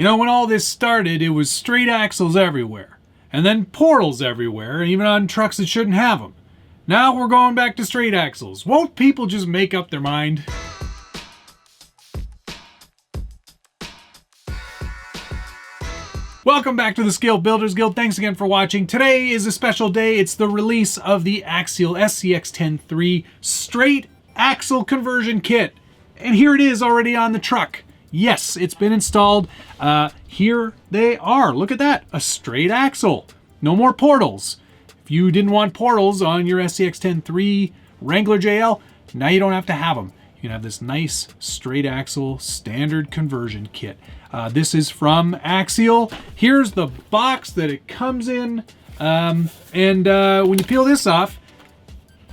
You know, when all this started, it was straight axles everywhere. And then portals everywhere, even on trucks that shouldn't have them. Now we're going back to straight axles. Won't people just make up their mind? Welcome back to the Scale Builders Guild. Thanks again for watching. Today is a special day. It's the release of the Axial SCX10III straight axle conversion kit. And here it is already on the truck. Yes, it's been installed. Here they are. Look at that, a straight axle. No more portals. If you didn't want portals on your SCX10III Wrangler JL, now you don't have to have them. You can have this nice straight axle standard conversion kit. This is from Axial. Here's the box that it comes in. When you peel this off,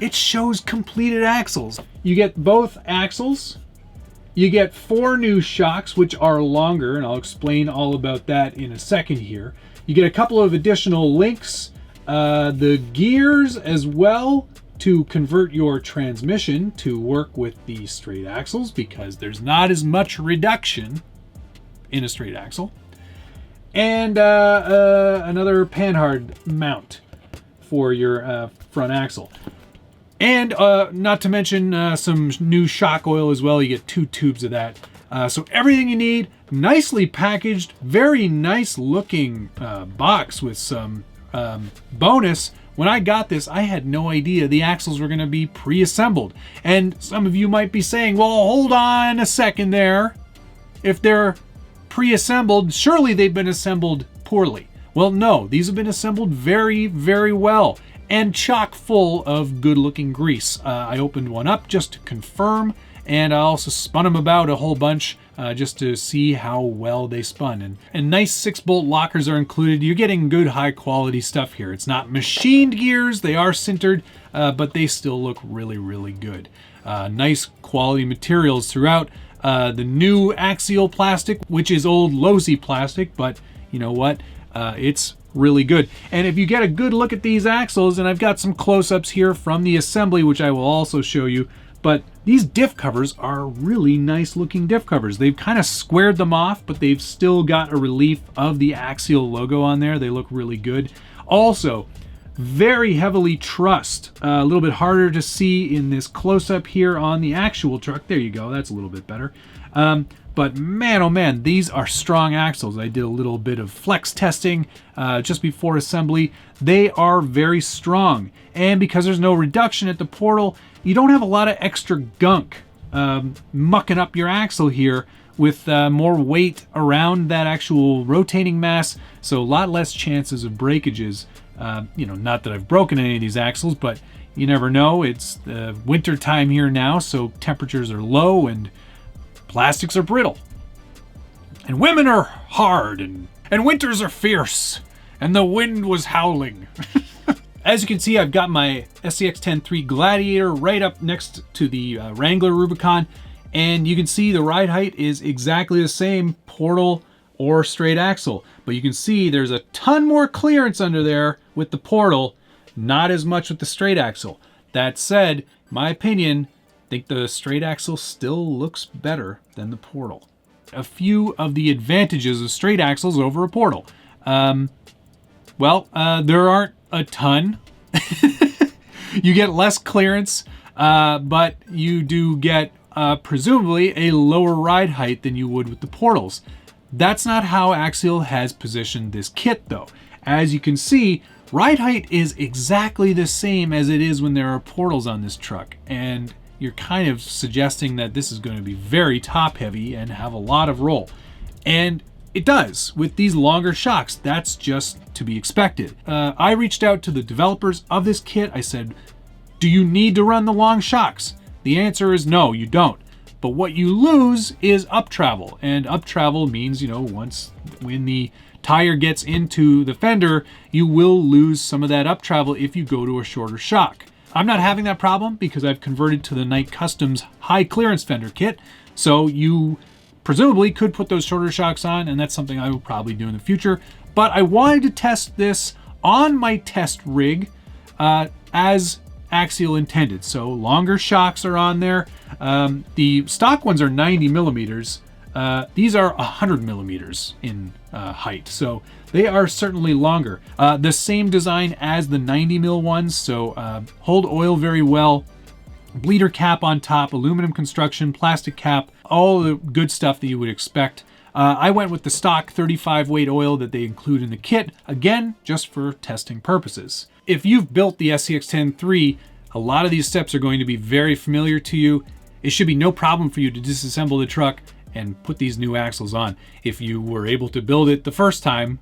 it shows completed axles. You get both axles. You get 4 new shocks, which are longer, and I'll explain all about that in a second here. You get a couple of additional links, the gears as well, to convert your transmission to work with the straight axles, because there's not as much reduction in a straight axle. And another panhard mount for your front axle. And not to mention some new shock oil as well. You get 2 tubes of that. So everything you need, nicely packaged, very nice looking box with some bonus. When I got this, I had no idea the axles were going to be pre-assembled. And some of you might be saying, well, hold on a second there. If they're pre-assembled, surely they've been assembled poorly. Well, no, these have been assembled very, very well. And chock full of good looking grease. I opened one up just to confirm, and I also spun them about a whole bunch just to see how well they spun. And nice 6-bolt lockers are included. You're getting good high quality stuff here. It's not machined gears, they are sintered, but they still look really, really good. Nice quality materials throughout. The new Axial plastic, which is old Losi plastic, but you know what? It's really good. And if you get a good look at these axles, and I've got some close-ups here from the assembly, which I will also show you, but these diff covers are really nice looking diff covers. They've kind of squared them off, but they've still got a relief of the Axial logo on there. They look really good. Also, very heavily trussed. A little bit harder to see in this close-up here on the actual truck. There you go, that's a little bit better. But man, oh man, these are strong axles. I did a little bit of flex testing just before assembly. They are very strong. And because there's no reduction at the portal, you don't have a lot of extra gunk mucking up your axle here with more weight around that actual rotating mass. So a lot less chances of breakages. You know, not that I've broken any of these axles, but you never know. It's winter time here now, so temperatures are low and plastics are brittle, and women are hard, and winters are fierce, and the wind was howling. As you can see, I've got my SCX10III Gladiator right up next to the Wrangler Rubicon, and you can see the ride height is exactly the same, portal or straight axle, but you can see there's a ton more clearance under there with the portal, not as much with the straight axle. That said, my opinion, I think the straight axle still looks better than the portal. A few of the advantages of straight axles over a portal. There aren't a ton. You get less clearance, but you do get presumably a lower ride height than you would with the portals. That's not how Axial has positioned this kit though. As you can see, ride height is exactly the same as it is when there are portals on this truck, and you're kind of suggesting that this is going to be very top heavy and have a lot of roll. And it does with these longer shocks. That's just to be expected. I reached out to the developers of this kit. I said, do you need to run the long shocks? The answer is no, you don't. But what you lose is up travel. And up travel means, you know, when the tire gets into the fender, you will lose some of that up travel if you go to a shorter shock. I'm not having that problem because I've converted to the Knight Customs high clearance fender kit. So you presumably could put those shorter shocks on, and that's something I will probably do in the future. But I wanted to test this on my test rig as Axial intended. So longer shocks are on there. The stock ones are 90 millimeters. These are 100 millimeters in height, so they are certainly longer. The same design as the 90 mil ones, so hold oil very well. Bleeder cap on top, aluminum construction, plastic cap, all the good stuff that you would expect. I went with the stock 35 weight oil that they include in the kit, again, just for testing purposes. If you've built the SCX10III, a lot of these steps are going to be very familiar to you. It should be no problem for you to disassemble the truck and put these new axles on. If you were able to build it the first time,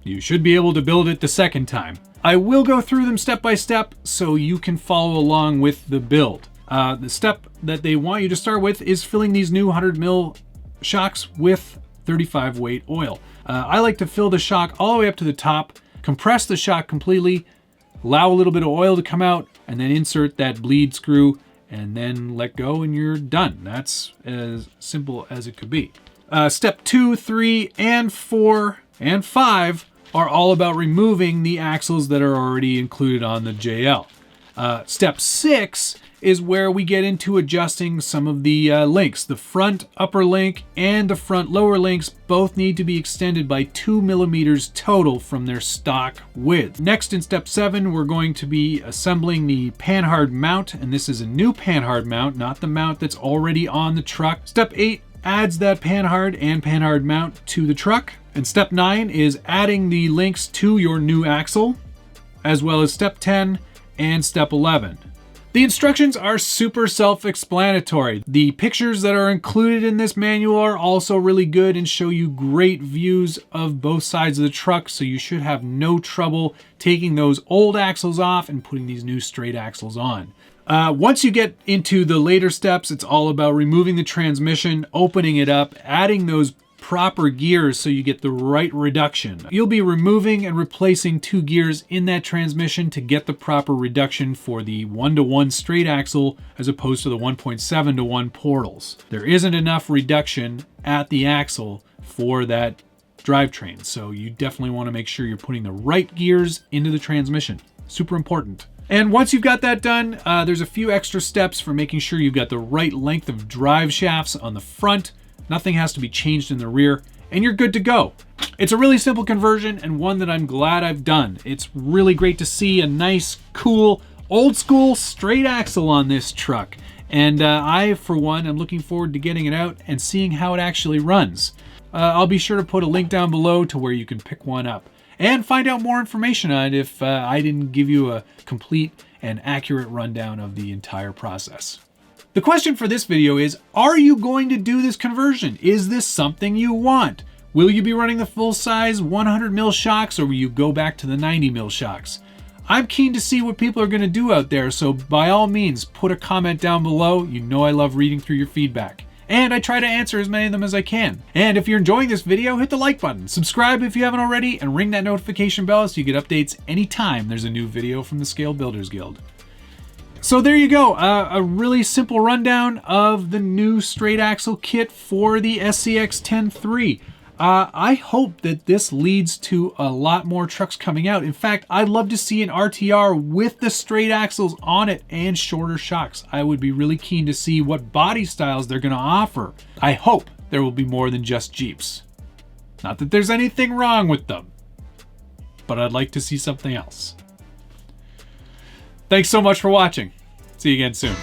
you should be able to build it the second time. I will go through them step by step so you can follow along with the build. The step that they want you to start with is filling these new 100 mil shocks with 35 weight oil. I like to fill the shock all the way up to the top, compress the shock completely, allow a little bit of oil to come out, and then insert that bleed screw and then let go and you're done. That's as simple as it could be. Step 2, 3, and 4, and 5 are all about removing the axles that are already included on the JL. Step 6 is where we get into adjusting some of the links. The front upper link and the front lower links both need to be extended by 2 millimeters total from their stock width. Next, in step 7, we're going to be assembling the panhard mount, and this is a new panhard mount, not the mount that's already on the truck. Step 8 adds that panhard and panhard mount to the truck. And step 9 is adding the links to your new axle, as well as step 10 and step 11. The instructions are super self-explanatory. The pictures that are included in this manual are also really good and show you great views of both sides of the truck, so you should have no trouble taking those old axles off and putting these new straight axles on. Once you get into the later steps, it's all about removing the transmission, opening it up, adding those proper gears so you get the right reduction. You'll be removing and replacing 2 gears in that transmission to get the proper reduction for the 1-to-1 straight axle as opposed to the 1.7-to-1 portals. There isn't enough reduction at the axle for that drivetrain, so you definitely want to make sure you're putting the right gears into the transmission. Super important. And once you've got that done, there's a few extra steps for making sure you've got the right length of drive shafts on the front. Nothing has to be changed in the rear, and you're good to go. It's a really simple conversion and one that I'm glad I've done. It's really great to see a nice, cool, old school straight axle on this truck. And I, for one, am looking forward to getting it out and seeing how it actually runs. I'll be sure to put a link down below to where you can pick one up and find out more information on it if I didn't give you a complete and accurate rundown of the entire process. The question for this video is, are you going to do this conversion? Is this something you want? Will you be running the full-size 100 mil shocks, or will you go back to the 90 mil shocks? I'm keen to see what people are going to do out there, so by all means, put a comment down below. You know I love reading through your feedback. And I try to answer as many of them as I can. And if you're enjoying this video, hit the like button, subscribe if you haven't already, and ring that notification bell so you get updates anytime there's a new video from the Scale Builders Guild. So there you go, a really simple rundown of the new straight axle kit for the SCX10III. I hope that this leads to a lot more trucks coming out. In fact, I'd love to see an RTR with the straight axles on it and shorter shocks. I would be really keen to see what body styles they're going to offer. I hope there will be more than just Jeeps. Not that there's anything wrong with them, but I'd like to see something else. Thanks so much for watching. See you again soon.